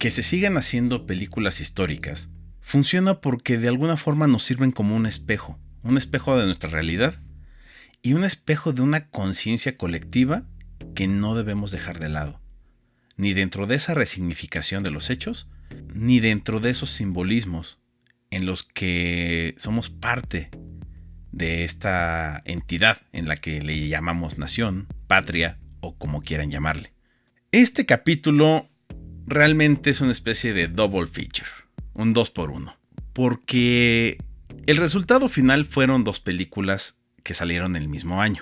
que se sigan haciendo películas históricas funciona porque de alguna forma nos sirven como un espejo de nuestra realidad y un espejo de una conciencia colectiva que no debemos dejar de lado, ni dentro de esa resignificación de los hechos, ni dentro de esos simbolismos en los que somos parte de esta entidad en la que le llamamos nación, patria o como quieran llamarle. Este capítulo realmente es una especie de double feature, un 2x1, porque el resultado final fueron dos películas que salieron el mismo año,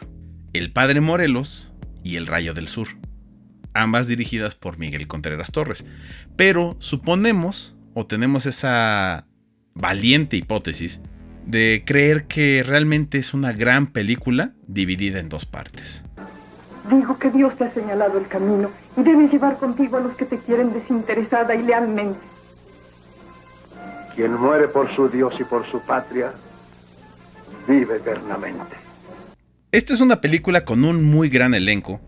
El Padre Morelos y El Rayo del Sur, ambas dirigidas por Miguel Contreras Torres, pero suponemos o tenemos esa valiente hipótesis de creer que realmente es una gran película dividida en dos partes. Digo que Dios te ha señalado el camino y debes llevar contigo a los que te quieren desinteresada y lealmente. Quien muere por su Dios y por su patria, vive eternamente. Esta es una película con un muy gran elenco,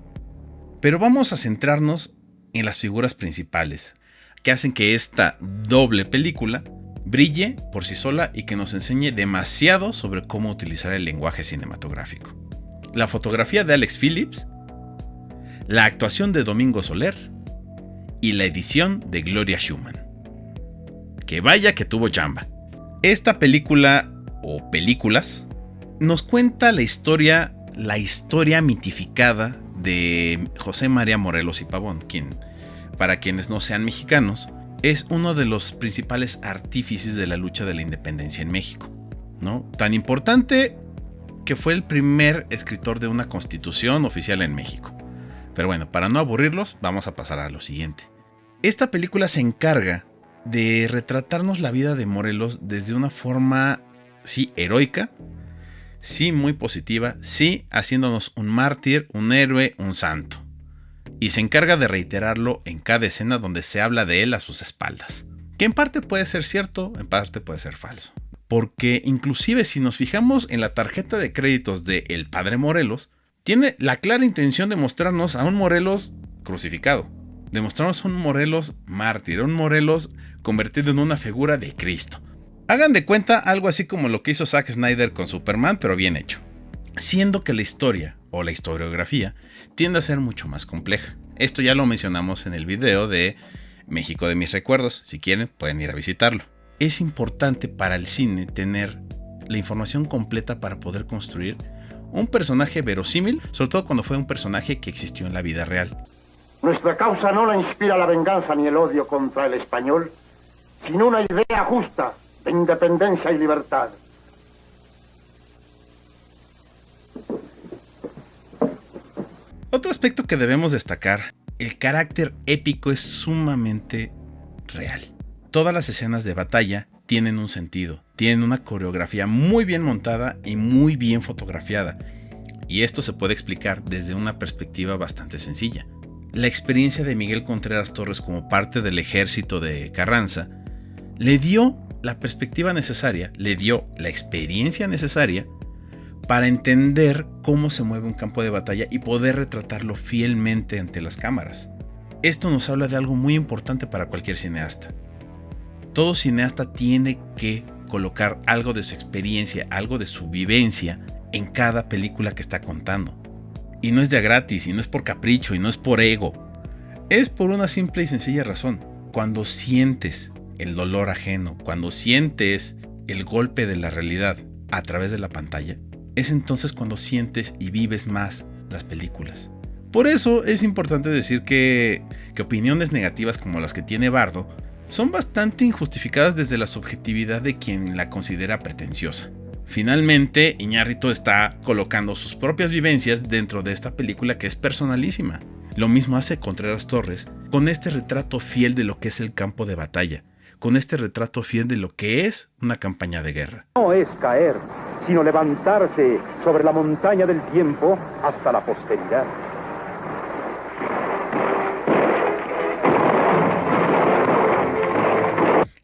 pero vamos a centrarnos en las figuras principales, que hacen que esta doble película brille por sí sola y que nos enseñe demasiado sobre cómo utilizar el lenguaje cinematográfico. La fotografía de Alex Phillips, la actuación de Domingo Soler y la edición de Gloria Schumann. Que vaya que tuvo chamba. Esta película, o películas, nos cuenta la historia mitificada de José María Morelos y Pavón, quien, para quienes no sean mexicanos, es uno de los principales artífices de la lucha de la independencia en México, ¿no? Tan importante que fue el primer escritor de una constitución oficial en México. Pero bueno, para no aburrirlos, vamos a pasar a lo siguiente. Esta película se encarga de retratarnos la vida de Morelos desde una forma, sí, heroica, sí, muy positiva, sí, haciéndonos un mártir, un héroe, un santo. Y se encarga de reiterarlo en cada escena donde se habla de él a sus espaldas. Que en parte puede ser cierto, en parte puede ser falso. Porque inclusive si nos fijamos en la tarjeta de créditos de El Padre Morelos, tiene la clara intención de mostrarnos a un Morelos crucificado, de mostrarnos a un Morelos mártir, un Morelos convertido en una figura de Cristo. Hagan de cuenta algo así como lo que hizo Zack Snyder con Superman, pero bien hecho. Siendo que la historia o la historiografía tiende a ser mucho más compleja. Esto ya lo mencionamos en el video de México de mis recuerdos. Si quieren, pueden ir a visitarlo. Es importante para el cine tener la información completa para poder construir un personaje verosímil, sobre todo cuando fue un personaje que existió en la vida real. Nuestra causa no la inspira la venganza ni el odio contra el español, sino una idea justa de independencia y libertad. Otro aspecto que debemos destacar, el carácter épico es sumamente real. Todas las escenas de batalla tienen un sentido, tienen una coreografía muy bien montada y muy bien fotografiada. Y esto se puede explicar desde una perspectiva bastante sencilla. La experiencia de Miguel Contreras Torres como parte del ejército de Carranza le dio la perspectiva necesaria, le dio la experiencia necesaria para entender cómo se mueve un campo de batalla y poder retratarlo fielmente ante las cámaras. Esto nos habla de algo muy importante para cualquier cineasta. Todo cineasta tiene que colocar algo de su experiencia, algo de su vivencia en cada película que está contando. Y no es de a gratis, y no es por capricho, y no es por ego. Es por una simple y sencilla razón. Cuando sientes el dolor ajeno, cuando sientes el golpe de la realidad a través de la pantalla, es entonces cuando sientes y vives más las películas. Por eso es importante decir que opiniones negativas como las que tiene Bardo son bastante injustificadas desde la subjetividad de quien la considera pretenciosa. Finalmente, Iñárritu está colocando sus propias vivencias dentro de esta película que es personalísima. Lo mismo hace Contreras Torres con este retrato fiel de lo que es el campo de batalla, con este retrato fiel de lo que es una campaña de guerra. No es caer, sino levantarse sobre la montaña del tiempo hasta la posteridad.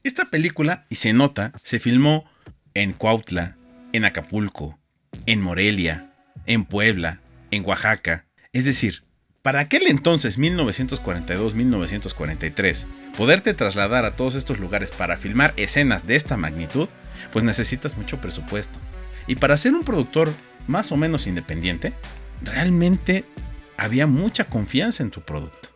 Esta película, y se nota, se filmó en Cuautla, en Acapulco, en Morelia, en Puebla, en Oaxaca. Es decir, Para aquel entonces, 1942-1943, poderte trasladar a todos estos lugares para filmar escenas de esta magnitud, pues necesitas mucho presupuesto. Y para ser un productor más o menos independiente, realmente había mucha confianza en tu producto.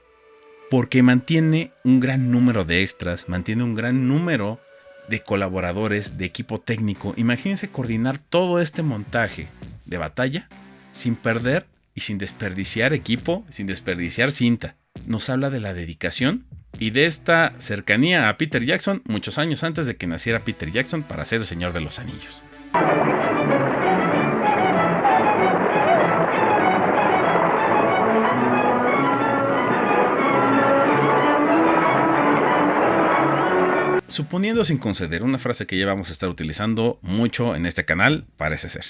Porque mantiene un gran número de extras, mantiene un gran número de colaboradores, de equipo técnico. Imagínense coordinar todo este montaje de batalla sin perder y sin desperdiciar equipo, sin desperdiciar cinta. Nos habla de la dedicación y de esta cercanía a Peter Jackson muchos años antes de que naciera Peter Jackson para ser el Señor de los Anillos. Suponiendo sin conceder, una frase que ya vamos a estar utilizando mucho en este canal, parece ser.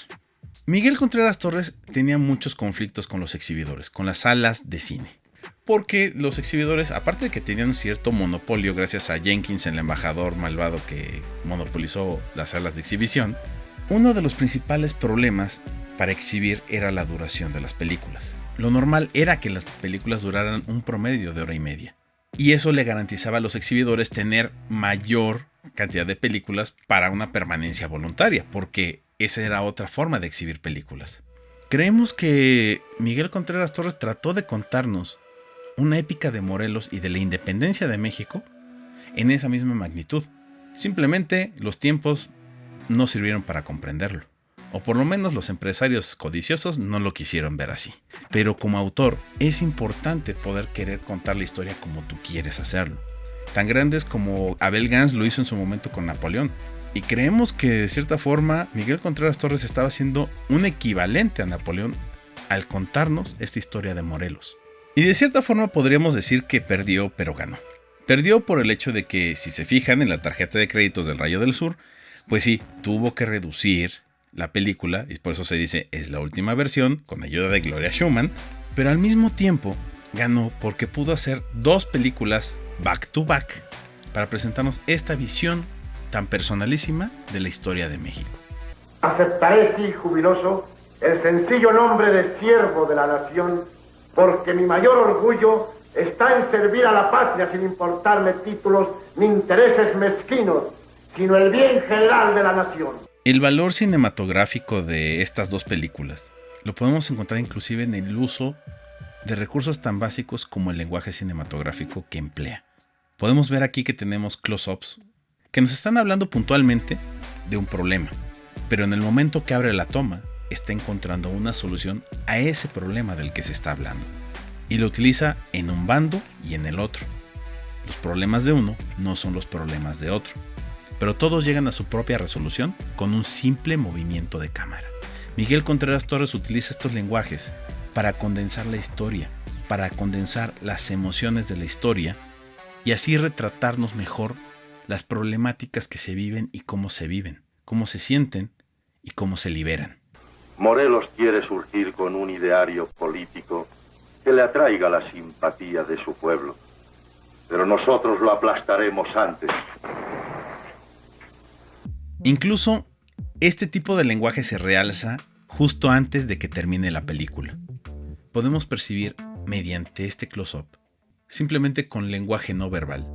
Miguel Contreras Torres tenía muchos conflictos con los exhibidores, con las salas de cine. Porque los exhibidores, aparte de que tenían un cierto monopolio gracias a Jenkins, el embajador malvado que monopolizó las salas de exhibición, uno de los principales problemas para exhibir era la duración de las películas. Lo normal era que las películas duraran un promedio de hora y media. Y eso le garantizaba a los exhibidores tener mayor cantidad de películas para una permanencia voluntaria, porque esa era otra forma de exhibir películas. Creemos que Miguel Contreras Torres trató de contarnos una épica de Morelos y de la independencia de México en esa misma magnitud. Simplemente los tiempos no sirvieron para comprenderlo. O por lo menos los empresarios codiciosos no lo quisieron ver así. Pero como autor es importante poder querer contar la historia como tú quieres hacerlo. Tan grandes como Abel Gance lo hizo en su momento con Napoleón. Y creemos que de cierta forma Miguel Contreras Torres estaba haciendo un equivalente a Napoleón al contarnos esta historia de Morelos. Y de cierta forma podríamos decir que perdió pero ganó. Perdió por el hecho de que, si se fijan en la tarjeta de créditos del Rayo del Sur, pues sí, tuvo que reducir la película, y por eso se dice es la última versión, con ayuda de Gloria Schumann, pero al mismo tiempo ganó porque pudo hacer 2 películas back to back para presentarnos esta visión tan personalísima de la historia de México. Aceptaré, sí, jubiloso, el sencillo nombre de siervo de la nación, porque mi mayor orgullo está en servir a la patria sin importarme títulos ni intereses mezquinos, sino el bien general de la nación. El valor cinematográfico de estas 2 películas lo podemos encontrar inclusive en el uso de recursos tan básicos como el lenguaje cinematográfico que emplea. Podemos ver aquí que tenemos close-ups que nos están hablando puntualmente de un problema, pero en el momento que abre la toma está encontrando una solución a ese problema del que se está hablando y lo utiliza en un bando y en el otro. Los problemas de uno no son los problemas de otro, pero todos llegan a su propia resolución con un simple movimiento de cámara. Miguel Contreras Torres utiliza estos lenguajes para condensar la historia, para condensar las emociones de la historia y así retratarnos mejor las problemáticas que se viven y cómo se viven, cómo se sienten y cómo se liberan. Morelos quiere surgir con un ideario político que le atraiga la simpatía de su pueblo, pero nosotros lo aplastaremos antes. Incluso este tipo de lenguaje se realza justo antes de que termine la película. Podemos percibir mediante este close-up, simplemente con lenguaje no verbal,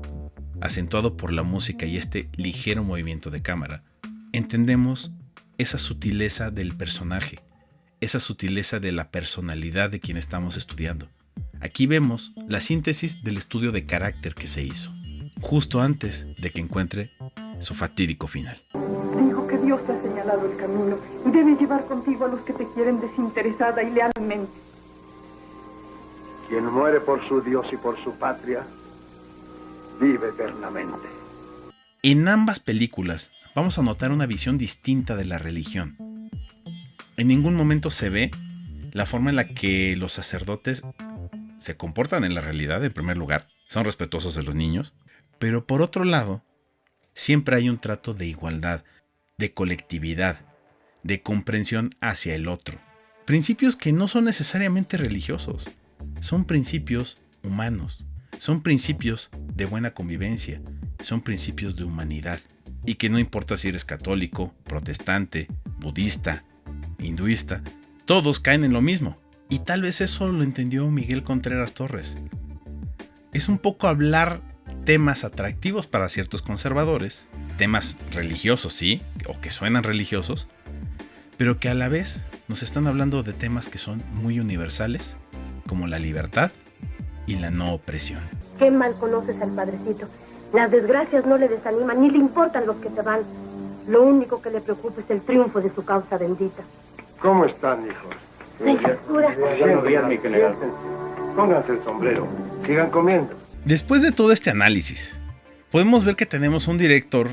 acentuado por la música y este ligero movimiento de cámara, entendemos esa sutileza del personaje, esa sutileza de la personalidad de quien estamos estudiando. Aquí vemos la síntesis del estudio de carácter que se hizo, justo antes de que encuentre su fatídico final. Digo que Dios te ha señalado el camino y debes llevar contigo a los que te quieren desinteresada y lealmente. Quien muere por su Dios y por su patria, vive eternamente. En ambas películas vamos a notar una visión distinta de la religión. En ningún momento se ve la forma en la que los sacerdotes se comportan en la realidad, en primer lugar, son respetuosos de los niños, pero por otro lado, siempre hay un trato de igualdad, de colectividad, de comprensión hacia el otro. Principios que no son necesariamente religiosos, son principios humanos, son principios de buena convivencia, son principios de humanidad. Y que no importa si eres católico, protestante, budista, hinduista, todos caen en lo mismo. Y tal vez eso lo entendió Miguel Contreras Torres. Es un poco hablar temas atractivos para ciertos conservadores, temas religiosos, sí, o que suenan religiosos, pero que a la vez nos están hablando de temas que son muy universales, como la libertad y la no opresión. Qué mal conoces al padrecito. Las desgracias no le desaniman, ni le importan los que se van. Lo único que le preocupa es el triunfo de su causa bendita. ¿Cómo están, hijos? Señor cura. Buenos días, mi general. Pónganse el sombrero. Sigan comiendo. Después de todo este análisis, podemos ver que tenemos un director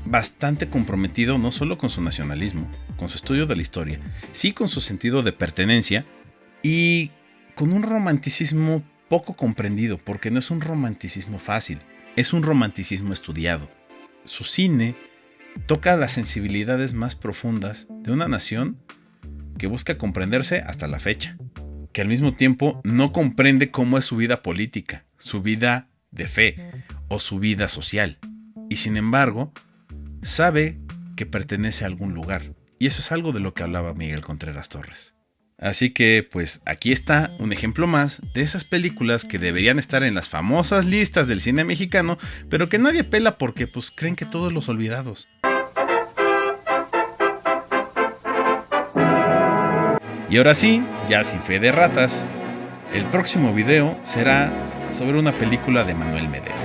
bastante comprometido no solo con su nacionalismo, con su estudio de la historia, sí con su sentido de pertenencia y con un romanticismo poco comprendido, porque no es un romanticismo fácil, es un romanticismo estudiado. Su cine toca las sensibilidades más profundas de una nación que busca comprenderse hasta la fecha, que al mismo tiempo no comprende cómo es su vida política, su vida de fe o su vida social, y sin embargo sabe que pertenece a algún lugar, y eso es algo de lo que hablaba Miguel Contreras Torres. Así que pues aquí está un ejemplo más de esas películas que deberían estar en las famosas listas del cine mexicano, pero que nadie pela porque pues creen que todos los olvidados. Y ahora sí, ya sin fe de ratas, el próximo video será sobre una película de Manuel Medero,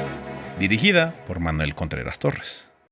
dirigida por Manuel Contreras Torres.